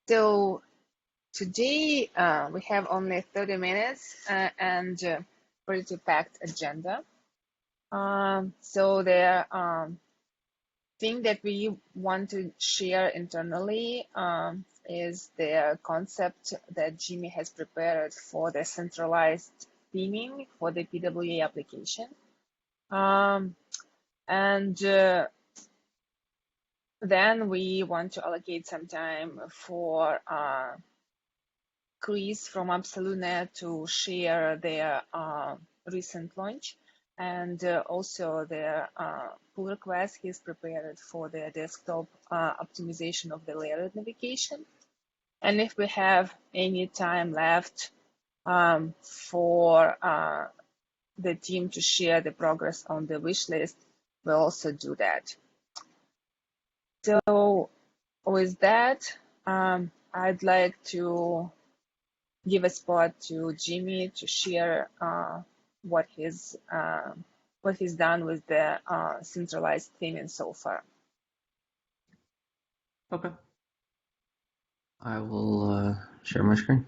So today we have only 30 minutes and pretty packed agenda. So the thing that we want to share internally is the concept that Jimmy has prepared for the centralized theming for the PWA application. Then we want to allocate some time for Chris from Absolunet to share their recent launch and also their pull request he's prepared for the desktop optimization of the layered navigation. And if we have any time left for the team to share the progress on the wish list, we'll also do that. So with that, I'd like to give a spot to Jimmy to share what he's done with the centralized theming so far. Okay. I will share my screen.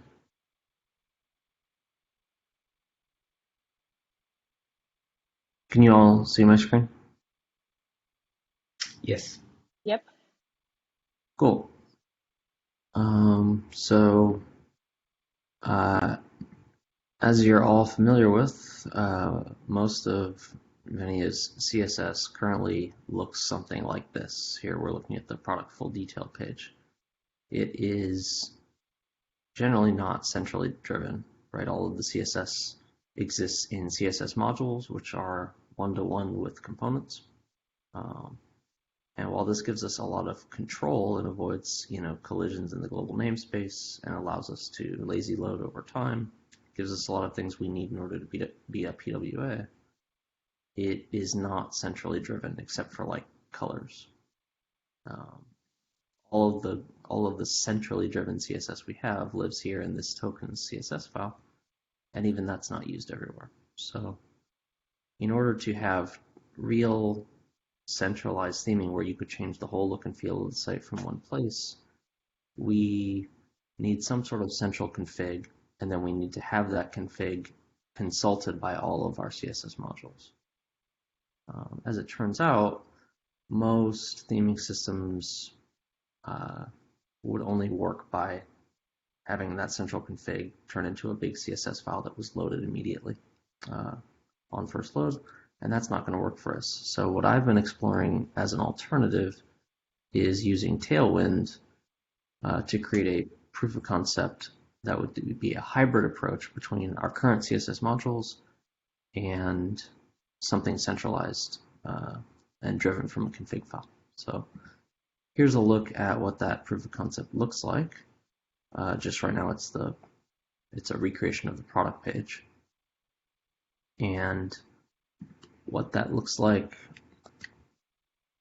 Can you all see my screen? Yes. Yep. Cool. As you're all familiar with, most of Venia's CSS currently looks something like this. Here we're looking at the product full detail page. It is generally not centrally driven, right? All of the CSS exists in CSS modules, which are one-to-one with components. And while this gives us a lot of control, it avoids, collisions in the global namespace and allows us to lazy load over time. It gives us a lot of things we need in order to be a PWA. It is not centrally driven except for like colors. All of the centrally driven CSS we have lives here in this tokens CSS file, and even that's not used everywhere. So in order to have real centralized theming where you could change the whole look and feel of the site from one place, we need some sort of central config, and then we need to have that config consulted by all of our CSS modules. As it turns out, most theming systems would only work by having that central config turn into a big CSS file that was loaded immediately on first load, and that's not going to work for us. So what I've been exploring as an alternative is using Tailwind to create a proof of concept that would be a hybrid approach between our current CSS modules and something centralized and driven from a config file. So here's a look at what that proof of concept looks like. Just right now, it's a recreation of the product page, and what that looks like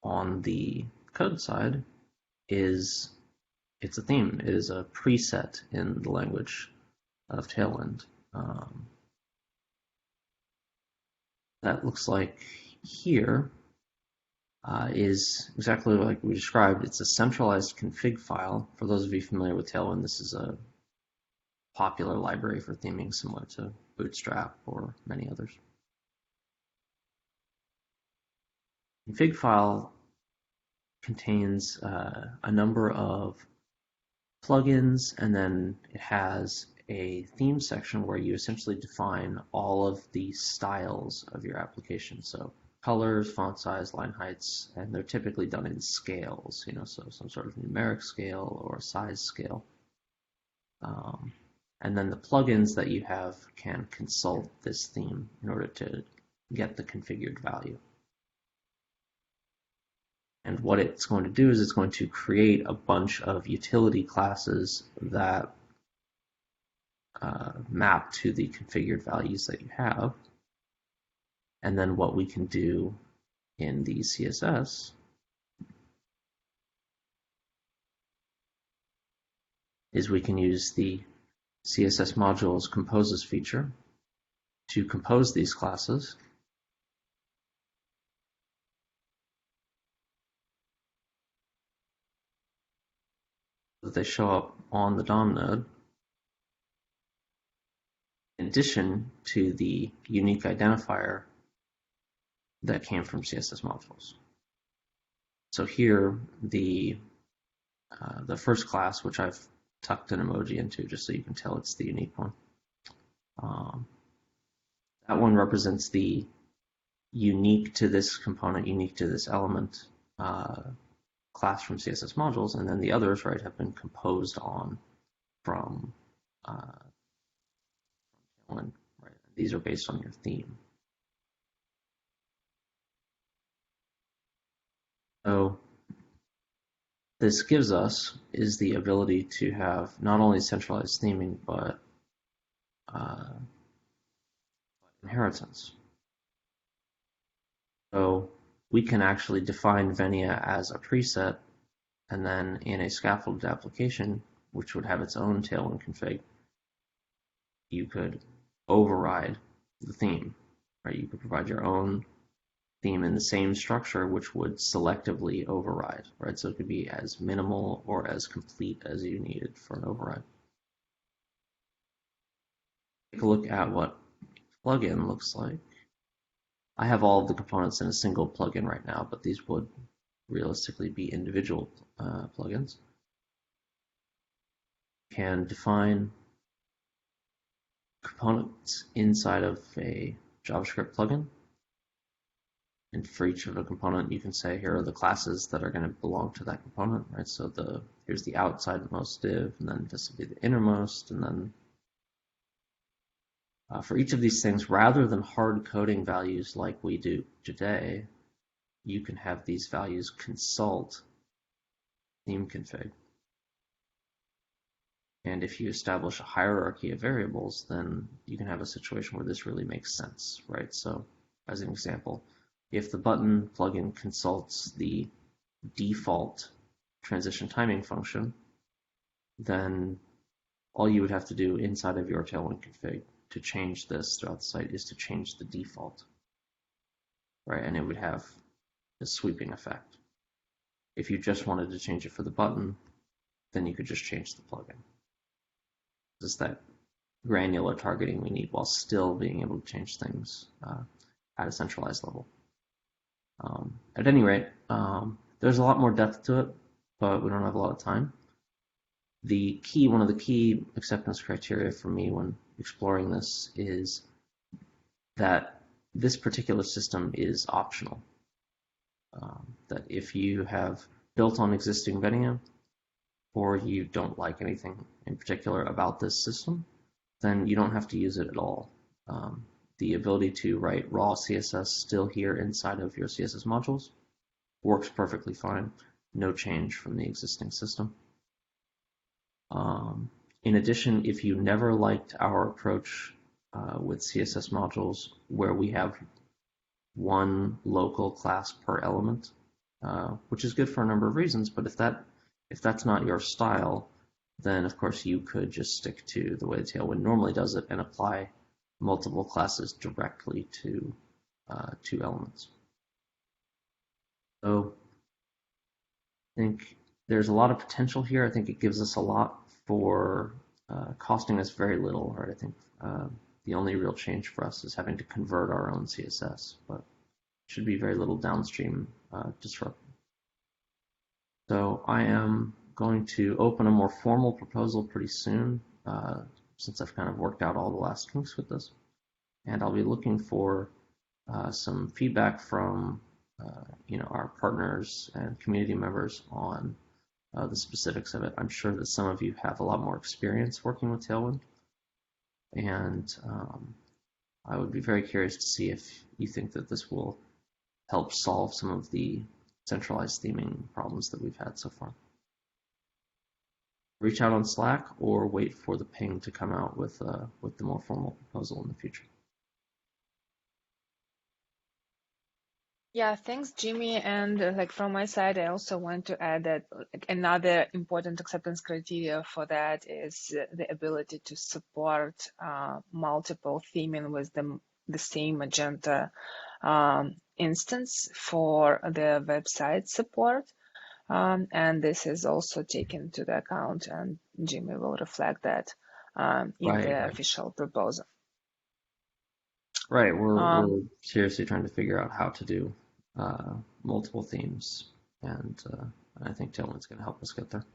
on the code side is it's a theme. It is a preset in the language of Tailwind. That looks like here is exactly like we described. It's a centralized config file. For those of you familiar with Tailwind, this is a popular library for theming similar to Bootstrap or many others. Config file contains a number of plugins, and then it has a theme section where you essentially define all of the styles of your application. So colors, font size, line heights, and they're typically done in scales, so some sort of numeric scale or size scale. And then the plugins that you have can consult this theme in order to get the configured value. And what it's going to do is it's going to create a bunch of utility classes that map to the configured values that you have. And then what we can do in the CSS is we can use the CSS modules composes feature to compose these classes. that they show up on the DOM node in addition to the unique identifier that came from CSS modules. So here, the first class, which I've tucked an emoji into just so you can tell it's the unique one, that one represents the unique to this component, unique to this element class from CSS modules, and then the others, right, have been composed on from Tailwind, right? These are based on your theme. So this gives us is the ability to have not only centralized theming, but inheritance. So we can actually define Venia as a preset, and then in a scaffolded application, which would have its own Tailwind config, you could override the theme, right? You could provide your own theme in the same structure, which would selectively override, right? So it could be as minimal or as complete as you needed for an override. Take a look at what plugin looks like. I have all of the components in a single plugin right now, but these would realistically be individual plugins. You can define components inside of a JavaScript plugin. And for each of a component, you can say, here are the classes that are going to belong to that component, right? So here's the outsidemost div, and then this will be the innermost, and then for each of these things, rather than hard coding values like we do today, you can have these values consult theme config. And if you establish a hierarchy of variables, then you can have a situation where this really makes sense, right? So as an example, if the button plugin consults the default transition timing function, then all you would have to do inside of your Tailwind config to change this throughout the site is to change the default, right? And it would have a sweeping effect. If you just wanted to change it for the button, then you could just change the plugin. This is that granular targeting we need while still being able to change things at a centralized level. At any rate, there's a lot more depth to it, but we don't have a lot of time. One of the key acceptance criteria for me when exploring this is that this particular system is optional. That if you have built on existing Venia, or you don't like anything in particular about this system, then you don't have to use it at all. The ability to write raw CSS still here inside of your CSS modules works perfectly fine. No change from the existing system. In addition, if you never liked our approach with CSS modules where we have one local class per element, which is good for a number of reasons, but if that's not your style, then of course you could just stick to the way the Tailwind normally does it and apply multiple classes directly to two elements. So I think there's a lot of potential here. I think it gives us a lot for costing us very little, right? I think the only real change for us is having to convert our own CSS, but should be very little downstream disruption. So I am going to open a more formal proposal pretty soon, since I've kind of worked out all the last kinks with this. And I'll be looking for some feedback from our partners and community members on the specifics of it. I'm sure that some of you have a lot more experience working with Tailwind, and I would be very curious to see if you think that this will help solve some of the centralized theming problems that we've had so far. Reach out on Slack or wait for the ping to come out with the more formal proposal in the future. Yeah, thanks, Jimmy. And from my side, I also want to add that another important acceptance criteria for that is the ability to support multiple theming with the same Magento instance for the website support. And this is also taken into the account, and Jimmy will reflect that in Right, the right. official proposal. Right, we're seriously trying to figure out how to do multiple themes, and I think Tailwind's going to help us get there.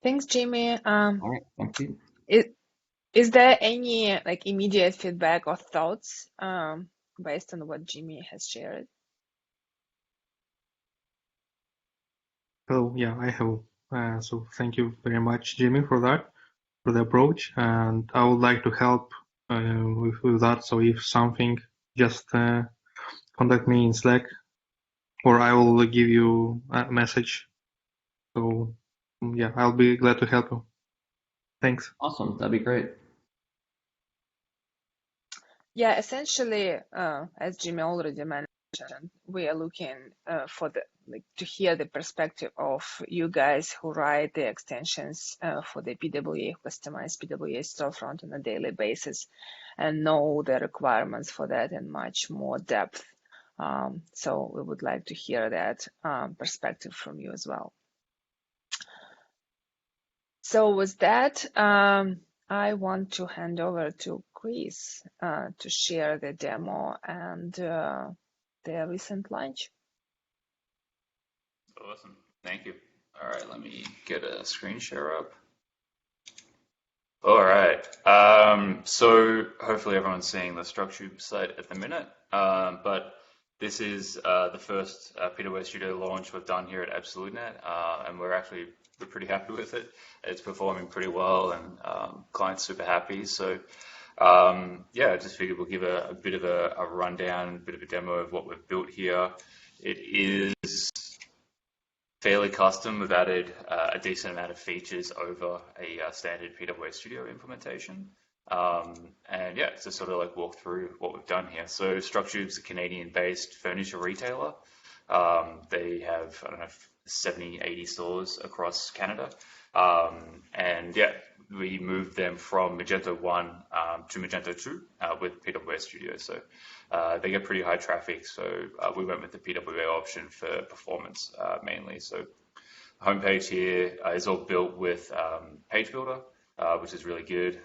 Thanks, Jimmy. All right, thank you. Is there any like immediate feedback or thoughts based on what Jimmy has shared? So yeah, I have. So thank you very much, Jimmy, for that, for the approach, and I would like to help with that. So if something, just contact me in Slack, or I will give you a message. So yeah, I'll be glad to help you. Thanks. Awesome, that'd be great. Yeah, essentially, as Jimmy already mentioned, we are looking for to hear the perspective of you guys who write the extensions for the PWA, customized PWA storefront on a daily basis, and know the requirements for that in much more depth. So we would like to hear that perspective from you as well. So with that, I want to hand over to Chris to share the demo and the recent launch. Awesome. Thank you. All right, let me get a screen share up. All right. So hopefully everyone's seeing the StructTube site at the minute. But this is the first PWA Studio launch we've done here at Absolunet, and we're pretty happy with it. It's performing pretty well, and clients super happy. So yeah, I just figured we'll give a bit of a rundown, a bit of a demo of what we've built here. It is fairly custom. We've added a decent amount of features over a standard PWA Studio implementation. And yeah, to sort of like walk through what we've done here. So StructTube's a Canadian-based furniture retailer. They have, I don't know, 70, 80 stores across Canada. And yeah, we moved them from Magento 1 to Magento 2 with PWA Studio. So they get pretty high traffic. So we went with the PWA option for performance mainly. So homepage here is all built with Page Builder, which is really good.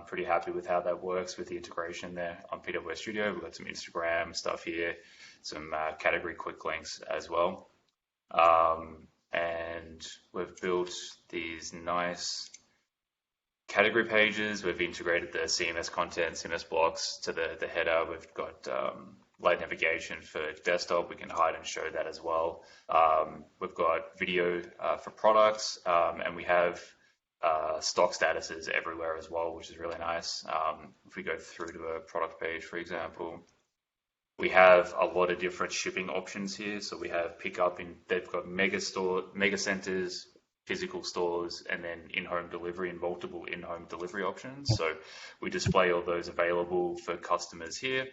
Pretty happy with how that works with the integration there on PWA Studio. We've got some Instagram stuff here, some category quick links as well. And we've built these nice category pages. We've integrated the CMS content, CMS blocks to the header. We've got light navigation for desktop. We can hide and show that as well. We've got video for products, and we have stock statuses everywhere as well, which is really nice. If we go through to a product page, for example, we have a lot of different shipping options here. So we have pickup they've got mega centers, physical stores, and then in-home delivery and multiple in-home delivery options. So we display all those available for customers here.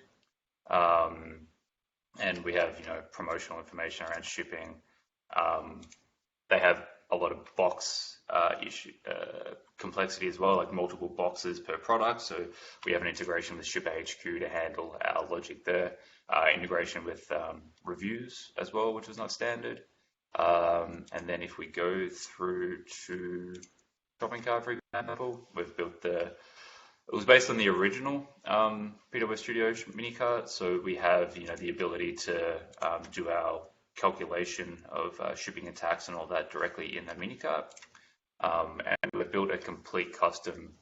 And we have, promotional information around shipping. They have a lot of box complexity as well, like multiple boxes per product. So we have an integration with Shipper HQ to handle our logic there. Integration with reviews as well, which is not standard. And then if we go through to shopping cart, for example, we've built it was based on the original PWA Studio mini cart. So we have, the ability to do our calculation of shipping and tax and all that directly in the mini cart. And we've built a complete custom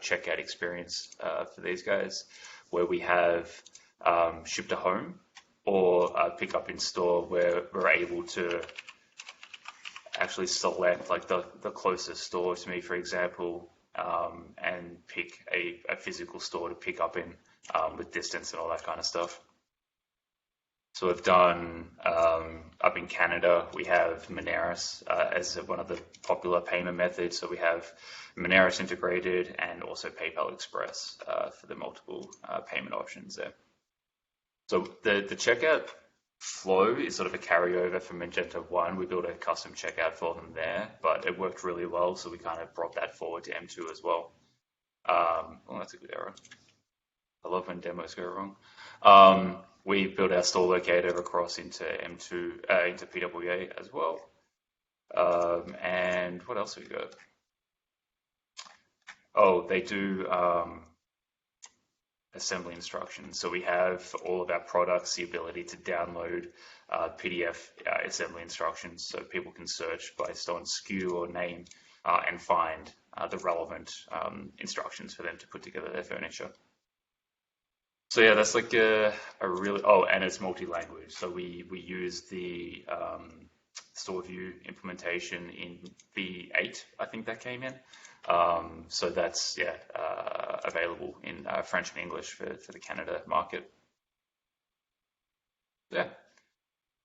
checkout experience for these guys, where we have ship to home or pick up in store, where we're able to actually select like the closest store to me, for example, and pick a physical store to pick up in with distance and all that kind of stuff. So we've done, up in Canada, we have Moneris as one of the popular payment methods. So we have Moneris integrated and also PayPal Express for the multiple payment options there. So the checkout flow is sort of a carryover from Magento 1. We built a custom checkout for them there, but it worked really well, so we kind of brought that forward to M2 as well. Well, that's a good error. I love when demos go wrong. We built our store locator across into M2 into PWA as well. And what else have we got? Oh, they do assembly instructions. So we have for all of our products the ability to download PDF assembly instructions, so people can search based on SKU or name and find the relevant instructions for them to put together their furniture. So yeah, that's like a really, and it's multi-language. So we use the store view implementation in V8, I think that came in. So that's available in French and English for the Canada market. Yeah,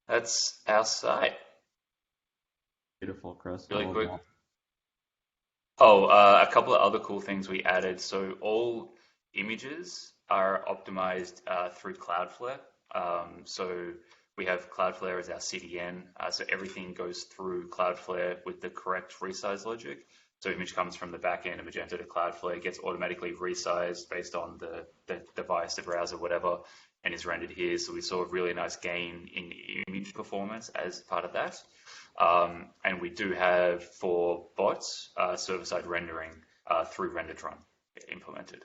that's our site. Beautiful, Chris. Really All of quick. that. A couple of other cool things we added. So all images are optimized through Cloudflare. So we have Cloudflare as our CDN. So everything goes through Cloudflare with the correct resize logic. So image comes from the back end of Magento to Cloudflare, gets automatically resized based on the device, the browser, whatever, and is rendered here. So we saw a really nice gain in image performance as part of that. And we do have for bots server-side rendering through Rendertron implemented.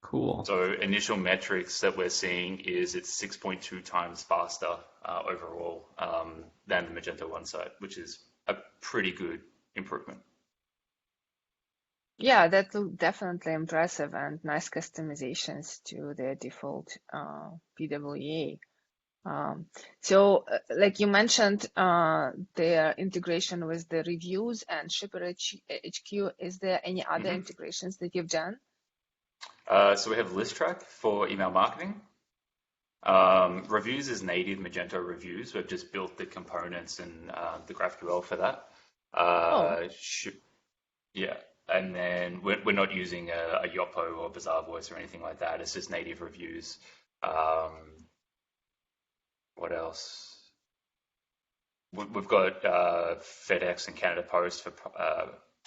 Cool. So initial metrics that we're seeing is it's 6.2 times faster overall than the Magento 1 site, which is a pretty good improvement. Yeah, that looked definitely impressive and nice customizations to their default PWA. So, like you mentioned, their integration with the reviews and Shipper HQ. Is there any other integrations that you've done? So we have list track for email marketing. Reviews is native Magento reviews. We've just built the components and the GraphQL for that. Yeah, and then we're not using a Yoppo or Bazaar Voice or anything like that. It's just native reviews. What else? We've got FedEx and Canada Post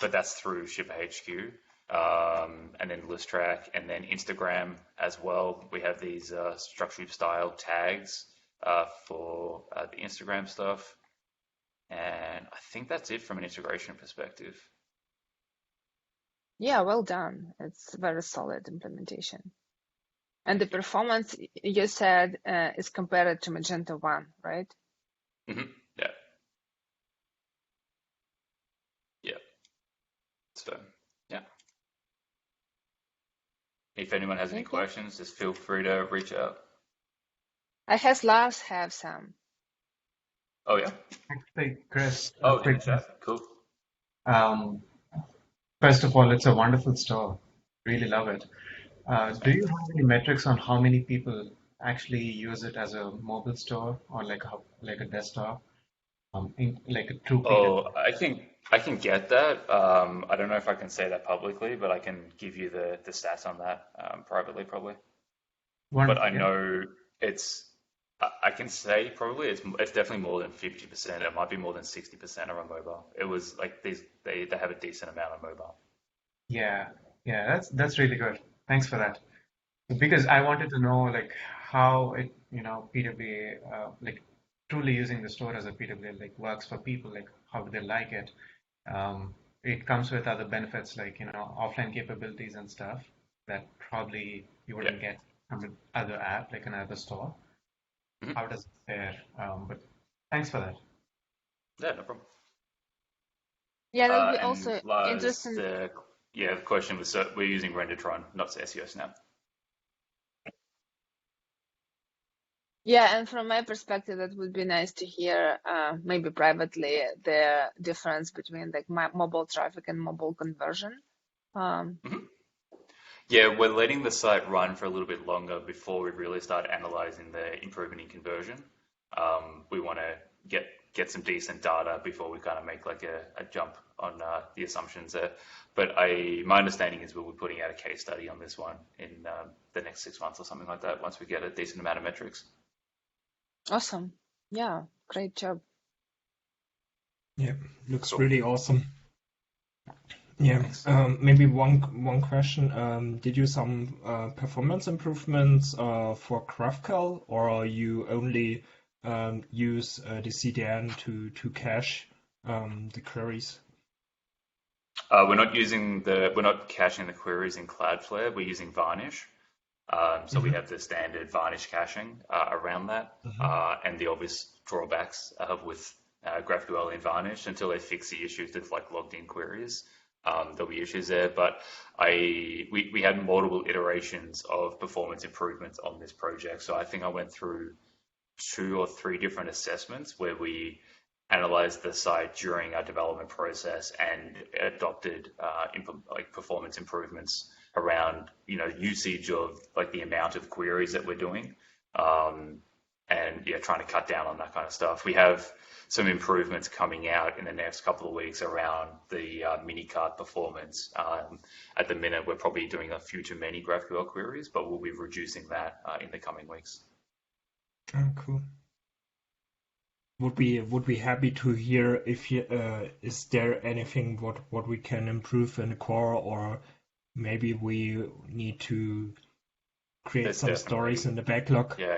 but that's through Shipper HQ. And then list track, and then Instagram as well. We have these structured style tags for the Instagram stuff. And I think that's it from an integration perspective. Yeah, well done. It's a very solid implementation. And the performance, you said, is compared to Magento 1, right? Mm-hmm. Yeah. Yeah. So, yeah. If anyone has any questions, just feel free to reach out. I guess Lars have some. Oh, yeah? Actually, Chris. Oh, in the chat. Cool. First of all, it's a wonderful store. Really love it. Do you have any metrics on how many people actually use it as a mobile store or like a desktop, like a true? Oh, I can get that. I don't know if I can say that publicly, but I can give you the stats on that privately, probably. Wonderful, but I know I can say probably it's definitely more than 50%. It might be more than 60% are on mobile. It was like they have a decent amount on mobile. Yeah, that's really good. Thanks for that. Because I wanted to know like how it, PWA, like truly using the store as a PWA like works for people, like how do they like it? It comes with other benefits like, offline capabilities and stuff that probably you wouldn't get from another app, like another store. Mm-hmm. How does it fare? But thanks for that. Yeah, no problem. Yeah, that would be also interesting. The question was, so we're using Rendertron, not SEO Snap. Yeah, and from my perspective, that would be nice to hear, maybe privately, the difference between like mobile traffic and mobile conversion. Yeah, we're letting the site run for a little bit longer before we really start analyzing the improvement in conversion. We want to get some decent data before we kind of make like a jump on the assumptions there. But my understanding is we'll be putting out a case study on this one in the next 6 months or something like that once we get a decent amount of metrics. Awesome. Yeah, great job. Yeah, looks really awesome. Yeah, Thanks. maybe one question. Did you some performance improvements for GraphQL, or you only use the CDN to cache the queries? We're not caching the queries in Cloudflare. We're using Varnish. So we Mm-hmm. have the standard Varnish caching around that, Mm-hmm. and the obvious drawbacks with GraphQL in Varnish until they fix the issues with like logged in queries. There'll be issues there, but we had multiple iterations of performance improvements on this project. So I think I went through 2 or 3 different assessments where we analyzed the site during our development process and adopted like performance improvements around usage of like the amount of queries that we're doing, and yeah, trying to cut down on that kind of stuff. We have some improvements coming out in the next couple of weeks around the minicart performance. At the minute, we're probably doing a few too many GraphQL queries, but we'll be reducing that in the coming weeks. Oh, cool. Would be happy to hear if is there anything what we can improve in the core, or maybe we need to create There's some stories in the backlog. Yeah.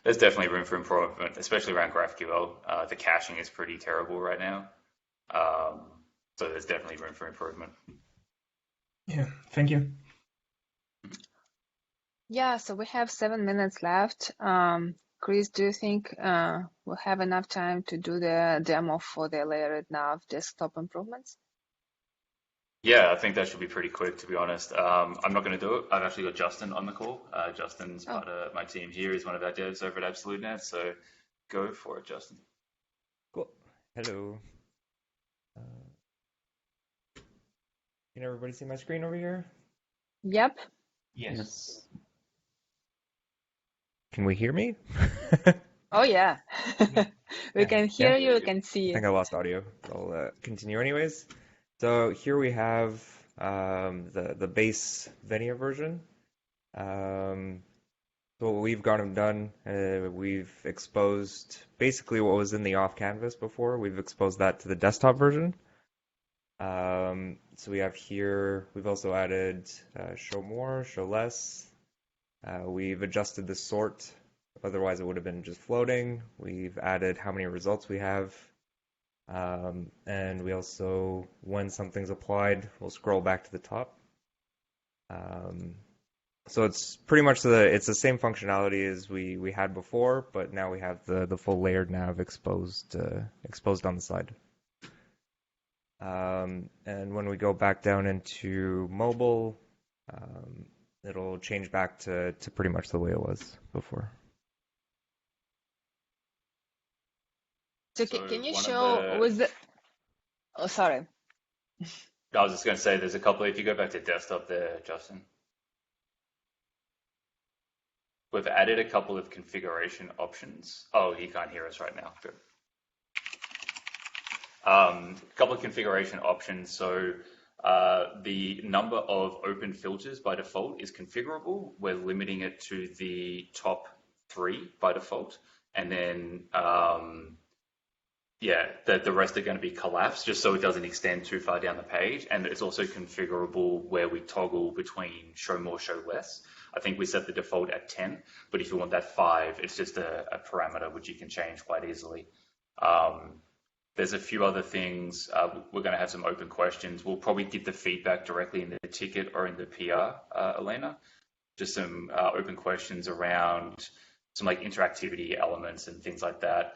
There's definitely room for improvement, especially around GraphQL. The caching is pretty terrible right now. So there's definitely room for improvement. Yeah, thank you. Yeah, so we have 7 minutes left. Chris, do you think we'll have enough time to do the demo for the layered nav desktop improvements? Yeah, I think that should be pretty quick, to be honest. I'm not going to do it. I've actually got Justin on the call. Justin's part of my team here. He's one of our devs over at Absolunet. So go for it, Justin. Cool. Hello. Can everybody see my screen over here? Yep. Yes. Can we hear me? Oh, yeah. We can hear Yeah? you, we can see I you. think I lost audio. I'll continue anyways. So here we have the base Venia version. So what we've gone and done, we've exposed basically what was in the off canvas before. We've exposed that to the desktop version. So we have here, we've also added show more, show less. We've adjusted the sort, otherwise it would have been just floating. We've added how many results we have. And we also, when something's applied, we'll scroll back to the top. So it's pretty much the same functionality as we had before, but now we have the full layered nav exposed on the side. And when we go back down into mobile, it'll change back to pretty much the way it was before. So can you show with the... Oh, sorry. I was just going to say, there's a couple, if you go back to desktop there, Justin. We've added a couple of configuration options. Oh, he can't hear us right now. Good. A couple of configuration options. So the number of open filters by default is configurable. We're limiting it to the top 3 by default. And then, yeah, the rest are going to be collapsed just so it doesn't extend too far down the page. And it's also configurable where we toggle between show more, show less. I think we set the default at 10, but if you want that 5, it's just a parameter which you can change quite easily. There's a few other things. We're going to have some open questions. We'll probably give the feedback directly in the ticket or in the PR, Elena. Just some open questions around some like interactivity elements and things like that.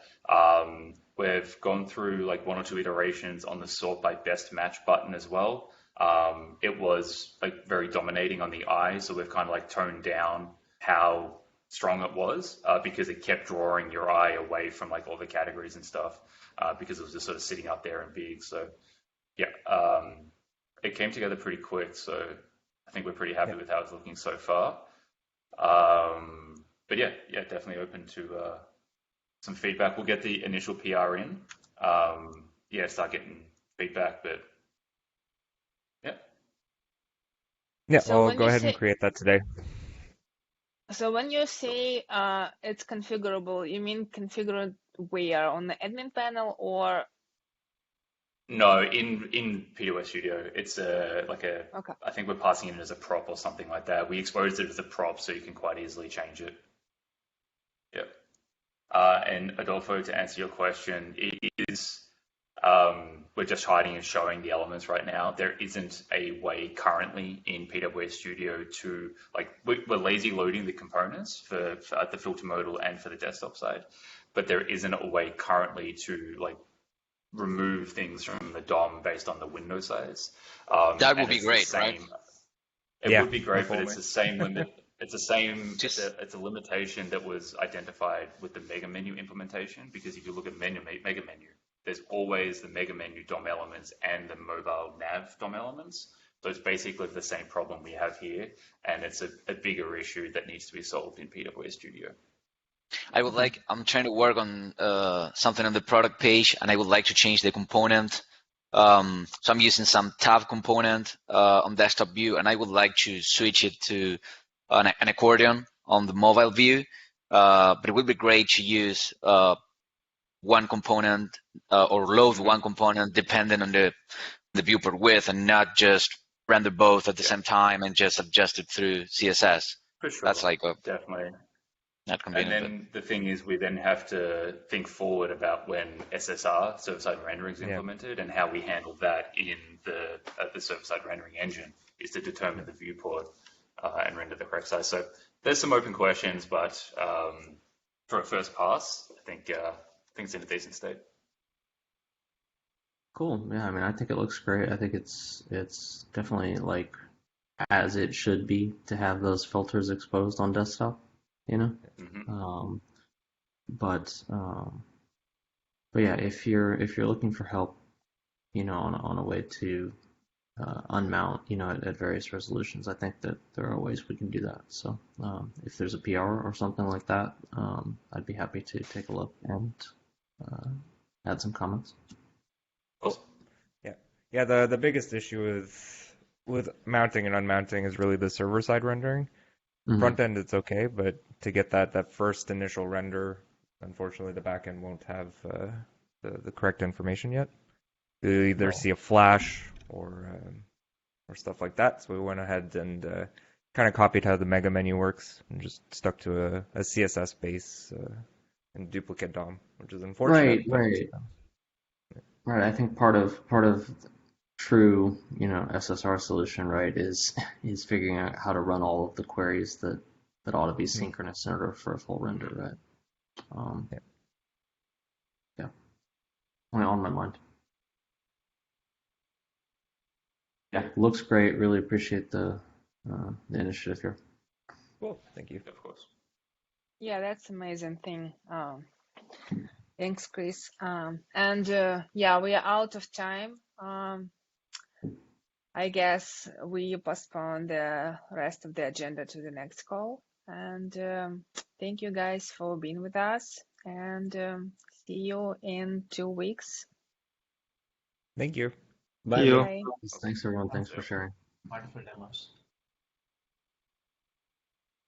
We've gone through like 1 or 2 iterations on the sort by best match button as well. It was like very dominating on the eye, so we've kind of like toned down how strong it was because it kept drawing your eye away from like all the categories and stuff because it was just sort of sitting up there and big. So yeah, it came together pretty quick. So I think we're pretty happy with how it's looking so far. But yeah, definitely open to some feedback. We'll get the initial PR in. Start getting feedback, but yeah, So I'll go ahead and create that today. So when you say it's configurable, you mean configured where? On the admin panel or No, in PWA Studio, it's Okay. I think we're passing it in as a prop or something like that. We exposed it as a prop, so you can quite easily change it. Yep. And Adolfo, to answer your question, it is we're just hiding and showing the elements right now. There isn't a way currently in PWA Studio to we're lazy loading the components for the filter modal and for the desktop side, but there isn't a way currently to remove things from the DOM based on the window size. That would And be it's the great, right? same. It Yeah, would be great, but definitely. it's the same limit. It's the same. Just It's a limitation that was identified with the mega menu implementation. Because if you look at mega menu, there's always the mega menu DOM elements and the mobile nav DOM elements. So it's basically the same problem we have here, and it's a bigger issue that needs to be solved in PWA Studio. I'm trying to work on something on the product page, and I would like to change the component. So I'm using some tab component on desktop view, and I would like to switch it to an accordion on the mobile view. But it would be great to use one component or load one component depending on the viewport width, and not just render both at the same time and just adjust it through CSS. For sure. That's definitely. Not And convenient. then the thing is, we then have to think forward about when SSR, server-side rendering, is implemented, and how we handle that in the server-side rendering engine is to determine the viewport and render the correct size. So there's some open questions, but for a first pass, I think it's in a decent state. Cool. Yeah, I mean, I think it looks great. I think it's definitely as it should be to have those filters exposed on desktop, Mm-hmm. But yeah, if you're looking for help, on a way to unmount, at various resolutions, I think that there are ways we can do that. So if there's a PR or something like that, I'd be happy to take a look and add some comments. Awesome. Yeah. The biggest issue with mounting and unmounting is really the server side rendering. Mm-hmm. Front end, it's okay, but to get that first initial render, unfortunately, the back end won't have the correct information yet. You either see a flash or stuff like that. So we went ahead and kind of copied how the mega menu works and just stuck to a CSS base and duplicate DOM, which is unfortunate. Right. I think part of true, SSR solution, right, is figuring out how to run all of the queries that ought to be synchronous in order for a full render, right? Yeah. Only on my mind. Yeah, looks great. Really appreciate the initiative here. Cool. Thank you. Of course. Yeah, that's amazing thing. Thanks, Chris. And yeah, we are out of time. I guess we postpone the rest of the agenda to the next call. And thank you guys for being with us. And see you in 2 weeks. Thank you. Thank you. Bye. Thanks, everyone. Thanks for sharing. Wonderful demos.